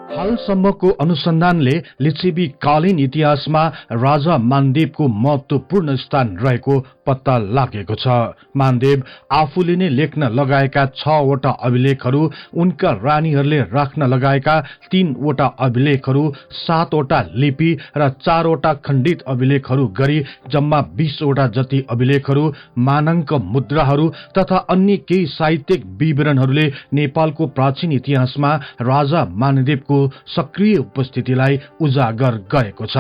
हालसम्मको अनुसन्धानले लिच्छवी कालीन इतिहासमा राजा मानदेवको महत्वपूर्ण स्थान रहेको पत्ता लागेको छ। मानदेव आफूले नै लेख्न लगाएका 6 वटा अभिलेखहरू, उनका रानीहरूले राख्न लगाएका 3 वटा अभिलेखहरू, 7 वटा लिपि र 4 वटा खण्डित अभिलेखहरू गरी जम्मा 20 वटा जति अभिलेखहरू, मानङ्क मुद्राहरू तथा अन्य केही साहित्यिक विवरणहरूले नेपालको प्राचीन इतिहासमा राजा मानदेवको सक्रिय उपस्थितिलाई उजागर गरेको छ।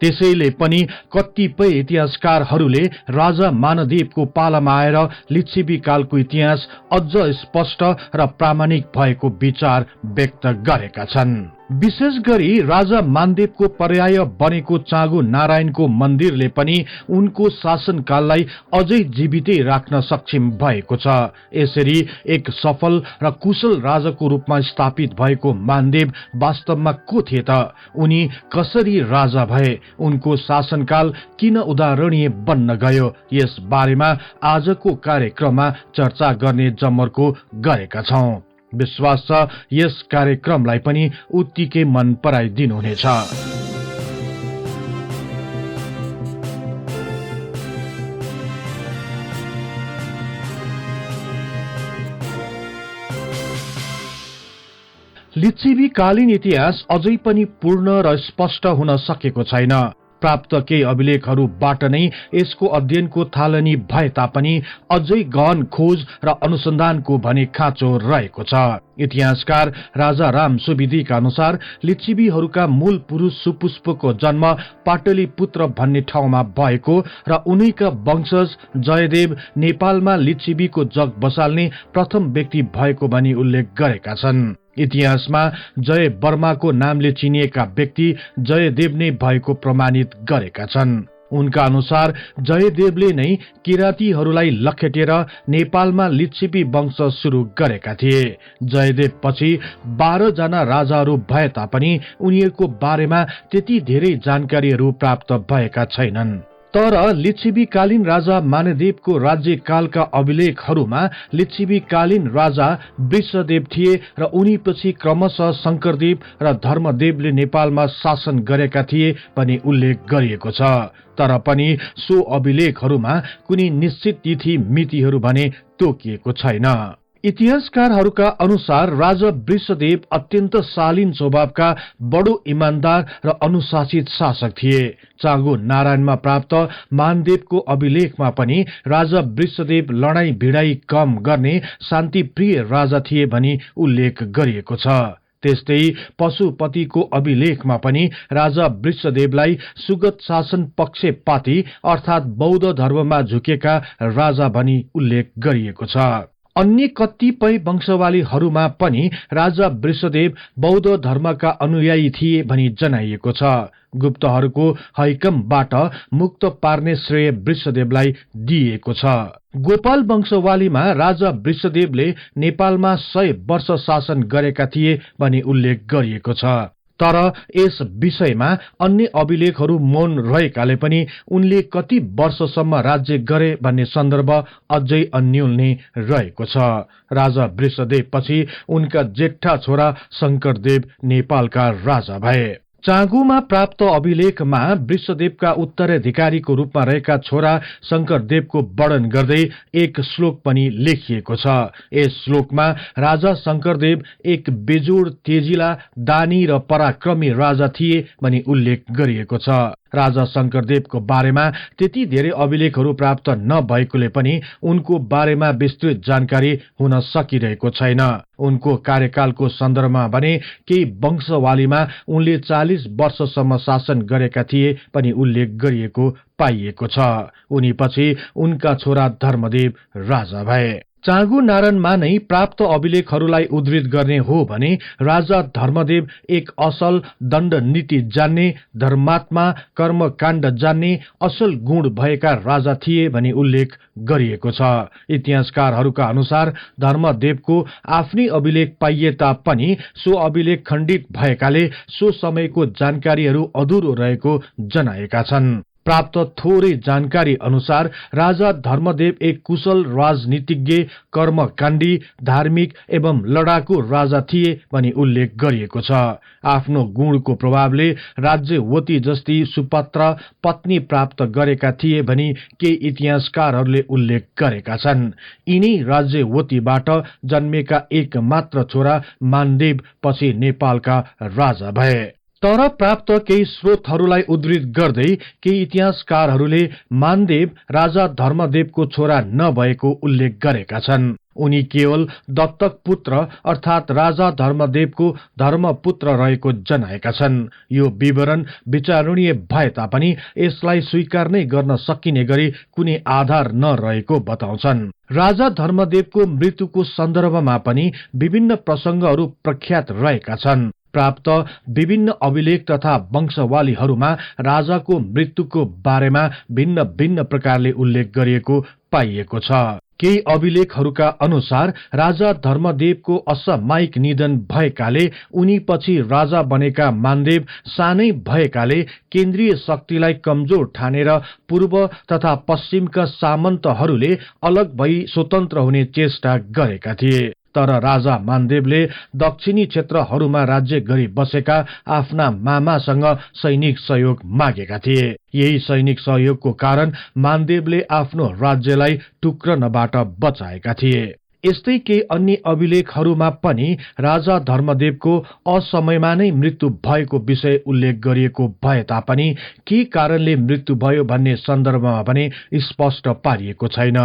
त्यसैले पनि कतिपय इतिहासकारहरूले राजा मानदेवको पालामा आएर लिच्छवी कालको इतिहास अझ स्पष्ट र प्रामाणिक भएको विचार व्यक्त गरेका छन्। विशेष गरी राजा मानदेवको पर्याय बनेको चाँगु नारायणको मन्दिरले पनि उनको शासनकाललाई अझै जीवितै राख्न सक्षम भएको छ। यसरी एक सफल र कुशल राजाको रूपमा स्थापित भएको मानदेव वास्तवमा को थिए त? उनी कसरी राजा भए? उनको शासनकाल किन उदाहरणीय बन्न गयो? यस बारेमा आजको कार्यक्रममा चर्चा गर्ने जमर्को गरेका छौं। विश्वास छ यस कार्यक्रमलाई पनि उत्तिकै मन पराइदिनुहुनेछ। लिच्छवी कालीन इतिहास अझै पनि पूर्ण र स्पष्ट हुन सकेको छैन। प्राप्त केही अभिलेखहरूबाट नै यसको अध्ययनको थालनी भए तापनि अझै गहन खोज र अनुसन्धानको भने खाँचो रहेको छ। इतिहासकार राजा राम सुवेदीका अनुसार लिच्छवीहरूका मूल पुरुष सुपुष्पको जन्म पाटलिपुत्र भन्ने ठाउँमा भएको र उनीका वंशज जयदेव नेपालमा लिच्छवीको जग बसाल्ने प्रथम व्यक्ति भएको भनी उल्लेख गरेका छन्। इतिहासमा जय वर्माको नामले चिनिएका व्यक्ति जयदेव नै भएको प्रमाणित गरेका छन्। उनका अनुसार जयदेवले नै किरातीहरूलाई लखेटेर नेपालमा लिच्छवी वंश सुरु गरेका थिए। जयदेव पछि 12 जना राजाहरू भए तापनि उनीहरूको बारेमा त्यति धेरै जानकारीहरू प्राप्त भएका छैनन्। तर लिच्छवी कालीन राजा मानदेवको राज्यकालका अभिलेखहरूमा लिच्छवी कालीन राजा वृषदेव थिए र उनीपछि क्रमशः शंकरदेव र धर्मदेवले नेपालमा शासन गरेका थिए भनी उल्लेख गरिएको छ। तर पनि सो अभिलेखहरूमा कुनै निश्चित तिथि मितिहरू भने तोकिएको छैन। इतिहासकारहरूका अनुसार राजा वृषदेव अत्यन्त शालीन स्वभावका बडो इमानदार र अनुशासित शासक थिए। चाँगु नारायणमा प्राप्त मानदेवको अभिलेखमा पनि राजा वृषदेव लडाई भिडाई कम गर्ने शान्तिप्रिय राजा थिए भनी उल्लेख गरिएको छ। त्यस्तै पशुपतिको अभिलेखमा पनि राजा वृषदेवलाई सुगत शासन पक्षपाती अर्थात बौद्ध धर्ममा झुकेका राजा भनी उल्लेख गरिएको छ। अन्य कतिपय वंशवालीहरूमा पनि राजा वृषदेव बौद्ध धर्मका अनुयायी थिए भनी जनाइएको छ। गुप्तहरूको हैकमबाट मुक्त पार्ने श्रेय वृषदेवलाई दिइएको छ। गोपाल वंशवालीमा राजा वृषदेवले नेपालमा 100 वर्ष शासन गरेका थिए भनी उल्लेख गरिएको छ। तर यस विषयमा अन्य अभिलेखहरू मौन रहेकाले पनि उनले कति वर्षसम्म राज्य गरे भन्ने सन्दर्भ अझै अन्यल नै रहेको छ। राजा वृषदेव पछि उनका जेठा छोरा शंकरदेव नेपालका राजा भए। चाँगुमा प्राप्त अभिलेखमा वृषदेवका उत्तराधिकारीको रूपमा रहेका छोरा शंकरदेवको वर्णन गर्दै एक श्लोक पनि लेखिएको छ। यस श्लोकमा राजा शंकरदेव एक बेजोड तेजिला दानी र पराक्रमी राजा थिए भनी उल्लेख गरिएको छ। राजा शंकरदेवको बारेमा त्यति धेरै अभिलेखहरू प्राप्त नभएकोले पनि उनको बारेमा विस्तृत जानकारी हुन सकिरहेको छैन। उनको कार्यकालको सन्दर्भमा भने केही वंशवालीमा उनले 40 वर्षसम्म शासन गरेका थिए पनि उल्लेख गरिएको पाइएको छ। उनीपछि उनका छोरा धर्मदेव राजा भए। चाँगु नारायणमा नै प्राप्त अभिलेखहरूलाई उद्धृत गर्ने हो भने राजा धर्मदेव एक असल दण्ड नीति जान्ने, धर्मात्मा, कर्मकाण्ड जान्ने, असल गुण भएका राजा थिए भनी उल्लेख गरिएको छ। इतिहासकारहरूका अनुसार धर्मदेवको आफ्नै अभिलेख पाइए तापनि सो अभिलेख खण्डित भएकाले सो समयको जानकारीहरू अधुरो रहेको जनाएका छन्। प्राप्त थोरै जानकारी अनुसार राजा धर्मदेव एक कुशल राजनीतिज्ञ, कर्मकाण्डी, धार्मिक एवं लडाकु राजा थिए भनी उल्लेख गरिएको छ। आफ्नो गुणको प्रभावले राज्यवती जस्ती सुपात्र पत्नी प्राप्त गरेका थिए भनी केही इतिहासकारहरूले उल्लेख गरेका छन्। यिनी राज्यवतीबाट जन्मेका एक मात्र छोरा मानदेव पछि नेपालका राजा भए। तर प्राप्त केही स्रोतहरूलाई उद्धृत गर्दै केही इतिहासकारहरूले मानदेव राजा धर्मदेवको छोरा नभएको उल्लेख गरेका छन्। उनी केवल दत्तक पुत्र अर्थात राजा धर्मदेवको धर्मपुत्र रहेको जनाएका छन्। यो विवरण विचारणीय भए तापनि यसलाई स्वीकार नै गर्न सकिने गरी कुनै आधार नरहेको बताउँछन्। राजा धर्मदेवको मृत्युको सन्दर्भमा पनि विभिन्न प्रसंगहरू प्रख्यात रहेका छन्। प्राप्त विभिन्न अभिलेख तथा वंशवालीहरूमा राजाको मृत्युको बारेमा भिन्न भिन्न प्रकारले उल्लेख गरिएको पाइएको छ। केही अभिलेखहरूका अनुसार राजा धर्मदेवको असामयिक निधन भएकाले उनी पछि राजा बनेका मानदेव सानै भएकाले केन्द्रीय शक्तिलाई कमजोर ठानेर पूर्व तथा पश्चिमका सामन्तहरूले अलग भई स्वतन्त्र हुने चेष्टा गरेका थिए। तर राजा मानदेवले दक्षिणी क्षेत्रहरूमा राज्य गरी बसेका आफ्ना मामासँग सैनिक सहयोग मागेका थिए। यही सैनिक सहयोगको कारण मानदेवले आफ्नो राज्यलाई टुक्रनबाट बचाएका थिए। यस्तै केही अन्य अभिलेखहरूमा पनि राजा धर्मदेवको असमयमा नै मृत्यु भएको विषय उल्लेख गरिएको भए तापनि के कारणले मृत्यु भयो भन्ने सन्दर्भमा पनि स्पष्ट पारिएको छैन।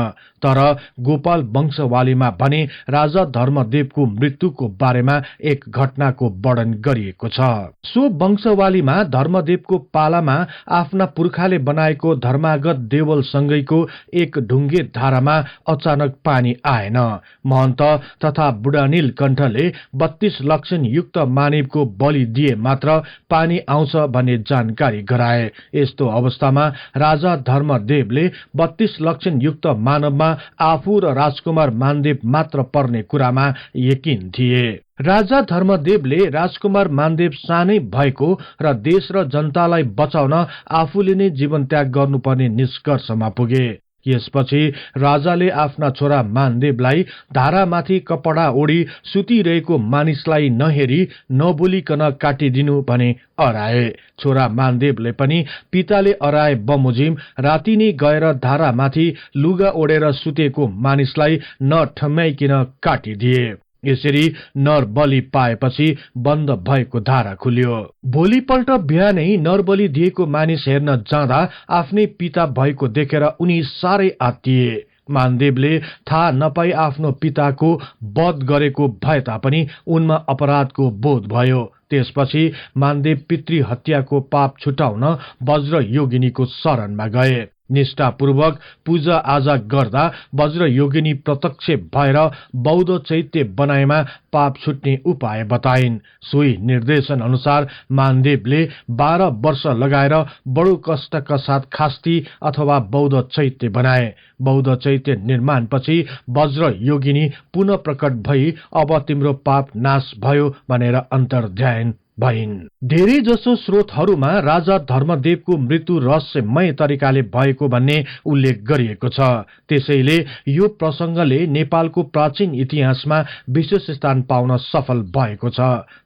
तर गोपाल वंशवालीमा भने राजा धर्मदेवको मृत्युको बारेमा एक घटनाको वर्णन गरिएको छ। सो वंशवालीमा धर्मदेवको पालामा आफ्ना पुर्खाले बनाएको धर्मागत देवलसँगैको एक ढुङ्गे धारामा अचानक पानी आएन। महन्त तथा बुढा नीलकण्ठले 32 लक्षण युक्त मानिवको बलि दिए मात्र पानी आउँछ भन्ने जानकारी गराए। यस्तो अवस्थामा राजा धर्मदेवले 32 लक्षण युक्त मानवमा आफू र राजकुमार मानदेव मात्र पर्ने कुरामा यकिन थिए। राजा धर्मदेवले राजकुमार मानदेव सानै भएको र देश र जनतालाई बचाउन आफूले नै जीवन त्याग गर्नुपर्ने निष्कर्षमा पुगे। यसपछि राजाले आफ्ना छोरा मानदेवलाई धारामाथि कपडा ओढी सुतिरहेको मानिसलाई नहेरी नबोलिकन काटिदिनु भने अराए। छोरा मानदेवले पनि पिताले अराए बमोजिम राति नै गएर धारामाथि लुगा ओढेर सुतेको मानिसलाई नठम्याइकिन काटिदिए। यसरी नरबली पाएपछि बन्द भएको धारा खुल्यो। भोलिपल्ट बिहानै नरबली दिएको मानिस हेर्न जाँदा आफ्नै पिता भएको देखेर उनी साह्रै आत्तिए। मानदेवले थाहा नपाई आफ्नो पिताको वध गरेको भए तापनि उनमा अपराधको बोध भयो। त्यसपछि मानदेव पितृ हत्याको पाप छुटाउन वज्र योगिनीको शरणमा गए। निष्ठापूर्वक पूजा आजा गर्दा वज्र योगिनी प्रत्यक्ष भएर बौद्ध चैत्य बनाएमा पाप छुट्ने उपाय बताइन्। सोही निर्देशन अनुसार मानदेवले 12 वर्ष लगाएर बडो कष्टका साथ खास्ती अथवा बौद्ध चैत्य बनाए। बौद्ध चैत्य निर्माणपछि वज्र योगिनी पुनः प्रकट भई अब तिम्रो पाप नाश भयो भनेर अन्तर्ध्यान भइन्। धेरै जसो स्रोतहरूमा राजा धर्मदेवको मृत्यु रहस्यमय तरिकाले भएको भन्ने उल्लेख गरिएको छ। त्यसैले यो प्रसंगले नेपालको प्राचीन इतिहासमा विशेष स्थान पाउन सफल भएको छ।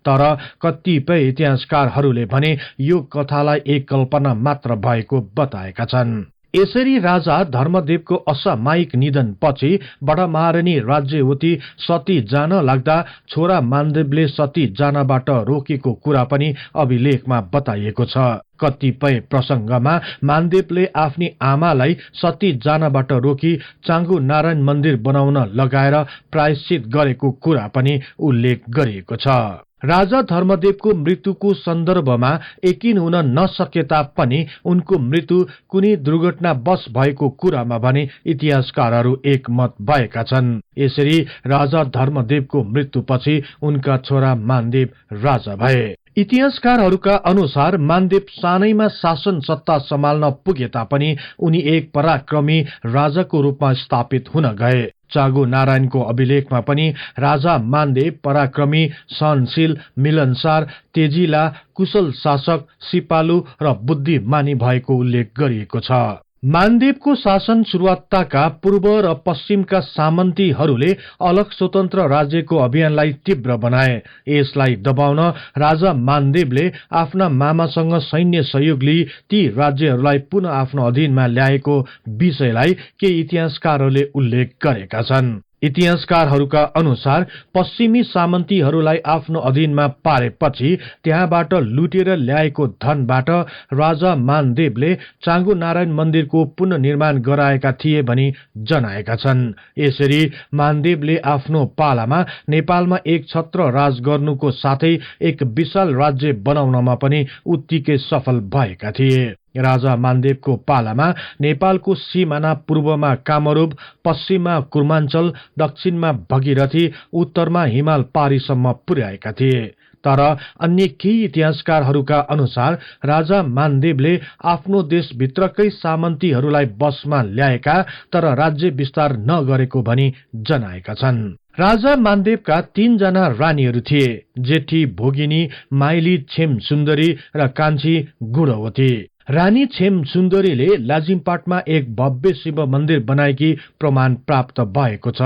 तर कतिपय इतिहासकारहरूले भने यो कथालाई एक कल्पना मात्र भएको बताएका छन्। यसरी राजा धर्मदेवको असामयिक निधन पछि बडमाहारानी राज्यवती सती जान लाग्दा छोरा मानदेवले सती जानबाट रोकेको कुरा पनि अभिलेखमा बताइएको छ। कतिपय प्रसंगमा मानदेवले आफ्नी आमालाई सती जानबाट रोकी चाँगु नारायण मन्दिर बनाउन लगाएर प्रायश्चित गरेको कुरा पनि उल्लेख गरिएको छ। राजा धर्मदेवको मृत्युको सन्दर्भमा यकिन हुन नसके तापनि उनको मृत्यु कुनै दुर्घटनावश भएको कुरामा भने इतिहासकारहरू एकमत भएका छन्। यसरी राजा धर्मदेवको मृत्युपछि उनका छोरा मानदेव राजा भए। इतिहासकारहरूका अनुसार मानदेव सानैमा शासन सत्ता सम्हाल्न पुगे तापनि उनी एक पराक्रमी राजाको रूपमा स्थापित हुन गए। चागु नारायणको अभिलेखमा पनि राजा मानदेव पराक्रमी, सहनशील, मिलनसार, तेजिला, कुशल शासक, सिपालु र बुद्धिमानी भएको उल्लेख गरिएको छ। मानदेवको शासन सुरुवातका पूर्व र पश्चिमका सामन्तीहरूले अलग स्वतन्त्र राज्यको अभियानलाई तीव्र बनाए। यसलाई दबाउन राजा मानदेवले आफ्ना मामासँग सैन्य सहयोग लिई ती राज्यहरूलाई पुनः आफ्नो अधीनमा ल्याएको विषयलाई केही इतिहासकारहरूले उल्लेख गरेका छन्। इतिहासकारहरूका अनुसार पश्चिमी सामन्तीहरूलाई आफ्नो अधीनमा पारेपछि त्यहाँबाट लुटेर ल्याएको धनबाट राजा मानदेवले चाँगु नारायण मन्दिरको पुनर्निर्माण गराएका थिए भनी जनाएका छन्। यसरी मानदेवले आफ्नो पालामा नेपालमा एक छत्र राज गर्नुको साथै एक विशाल राज्य बनाउनमा पनि उत्तिकै सफल भएका थिए। राजा मानदेवको पालामा नेपालको सिमाना पूर्वमा कामरूप, पश्चिममा कुर्माञ्चल, दक्षिणमा भगीरथी, उत्तरमा हिमाल पारीसम्म पुर्याएका थिए। तर अन्य केही इतिहासकारहरूका अनुसार राजा मानदेवले आफ्नो देशभित्रकै सामन्तीहरूलाई बसमा ल्याएका तर राज्य विस्तार नगरेको भनी जनाएका छन्। राजा मानदेवका 3 जना रानीहरू थिए, जेठी भोगिनी, माइली छेम सुन्दरी र कान्छी गुणवती। रानी छेम सुन्दरीले लाजिमपाटमा एक भव्य शिव मन्दिर बनाएकी प्रमाण प्राप्त भएको छ।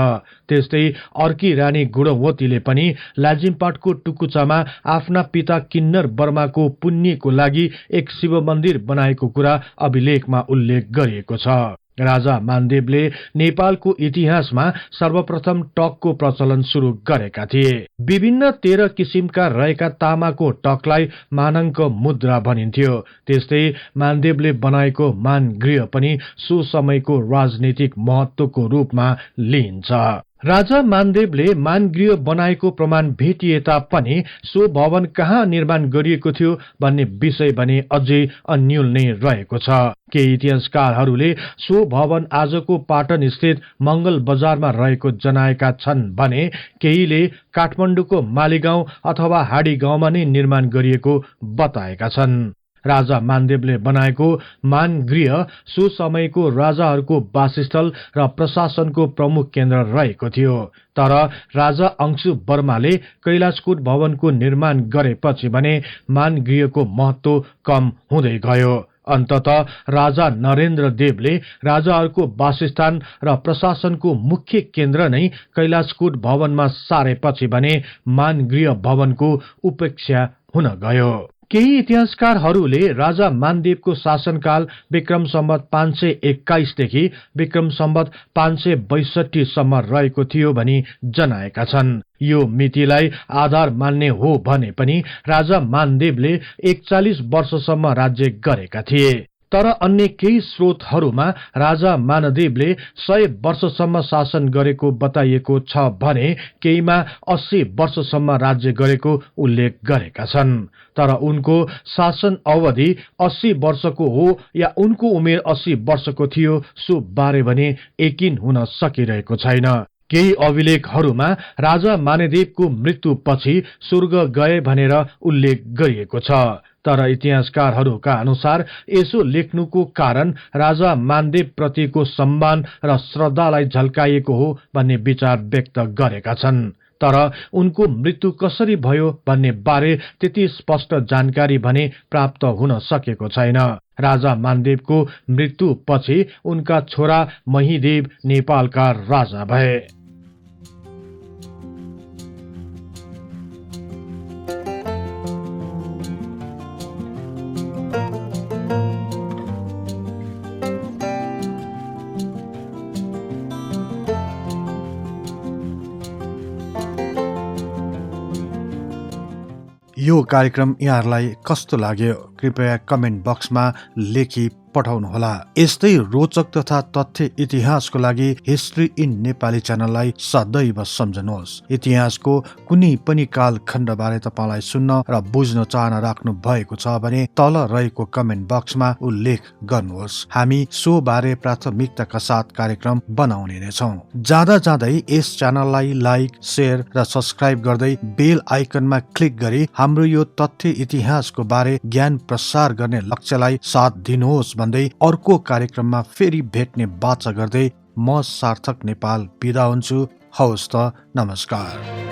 त्यस्तै अर्की रानी गुणवतीले पनि लाजिमपाटको टुकुचामा आफ्ना पिता किन्नर वर्माको पुण्यको लागि एक शिव मन्दिर बनाएको कुरा अभिलेखमा उल्लेख गरिएको छ। राजा मानदेवले नेपालको इतिहासमा सर्वप्रथम टकको प्रचलन सुरु गरेका थिए। विभिन्न 13 किसिमका रहेका तामाको टकलाई मानङ्क मुद्रा भनिन्थ्यो। त्यस्तै मानदेवले बनाएको मानगृह पनि सो समयको राजनीतिक महत्वको रूपमा लिइन्छ। राजा मानदेवले मानगृह बनाएको प्रमाण भेटिए तापनि सो भवन कहाँ निर्माण गरिएको थियो भन्ने विषय भने अझै अन्यल नै रहेको छ। केही इतिहासकारहरूले सो भवन आजको पाटन स्थित मंगल बजारमा रहेको जनाएका छन् भने केहीले काठमाडौँको मालीगाउँ अथवा हाडी गाउँमा नै निर्माण गरिएको बताएका छन्। राजा मानदेवले बनाएको मानगृह सो समयको राजाहरूको वासस्थल र प्रशासनको प्रमुख केन्द्र रहेको थियो। तर राजा अंशु वर्माले कैलाशकूट भवनको निर्माण गरेपछि भने मानगृहको महत्व कम हुँदै गयो। अन्ततः राजा नरेन्द्र देवले राजाहरूको वासस्थान र प्रशासनको मुख्य केन्द्र नै कैलाशकूट भवनमा सारेपछि भने मानगृह भवनको उपेक्षा हुन गयो। केही इतिहासकारहरूले राजा मानदेवको शासनकाल विक्रम सम्वत 521 देखि विक्रम सम्वत 562 सम्म रहेको थियो भनी जनाएका छन्। यो मितिलाई आधार मान्ने हो भने पनि राजा मानदेवले 41 वर्षसम्म राज्य गरेका थिए। तर अन्य केही स्रोतहरूमा राजा मानदेवले 100 वर्षसम्म शासन गरेको बताइएको छ भने केहीमा 80 वर्षसम्म राज्य गरेको उल्लेख गरेका छन्। तर उनको शासन अवधि 80 वर्षको हो या उनको उमेर 80 वर्षको थियो सो बारे भने यकिन हुन सकिरहेको छैन। केही अभिलेखहरूमा राजा मानदेवको मृत्युपछि स्वर्ग गए भनेर उल्लेख गरिएको छ। तर इतिहासकारहरूका अनुसार यसो लेख्नुको कारण राजा मानदेव प्रतिको सम्मान र श्रद्धालाई झल्काइएको हो भन्ने विचार व्यक्त गरेका छन्। तर उनको मृत्यु कसरी भयो भन्ने बारे त्यति स्पष्ट जानकारी भने प्राप्त हुन सकेको छैन। राजा मानदेवको मृत्युपछि उनका छोरा महीदेव नेपालका राजा भए। यो कार्यक्रम यहाँहरूलाई कस्तो लाग्यो कृपया कमेन्ट बक्समा लेखी पठाउनुहोला। यस्तै रोचक तथा तथ्य इतिहासको लागि हिस्ट्री इन नेपाली च्यानललाई सदैव सम्झनुहोस्। इतिहासको कुनै पनि कालखण्ड बारे तपाईलाई सुन्न र बुझ्न चाहना राख्नु भएको छ भने तल रहेको कमेन्ट बक्समा उल्लेख गर्नुहोस्। हामी सो बारे प्राथमिकताका साथ कार्यक्रम बनाउने नै छौं। जाँदा जाँदै यस च्यानललाई लाइक, शेयर र सब्स्क्राइब गर्दै बेल आइकनमा क्लिक गरी हाम्रो यो तथ्य इतिहासको बारे ज्ञान प्रसार गर्ने लक्ष्यलाई साथ दिनुहोस् भन्दै अर्को कार्यक्रममा फेरि भेट्ने बाचा गर्दै म सार्थक नेपाल बिदा हुन्छु। हवस् त, नमस्कार।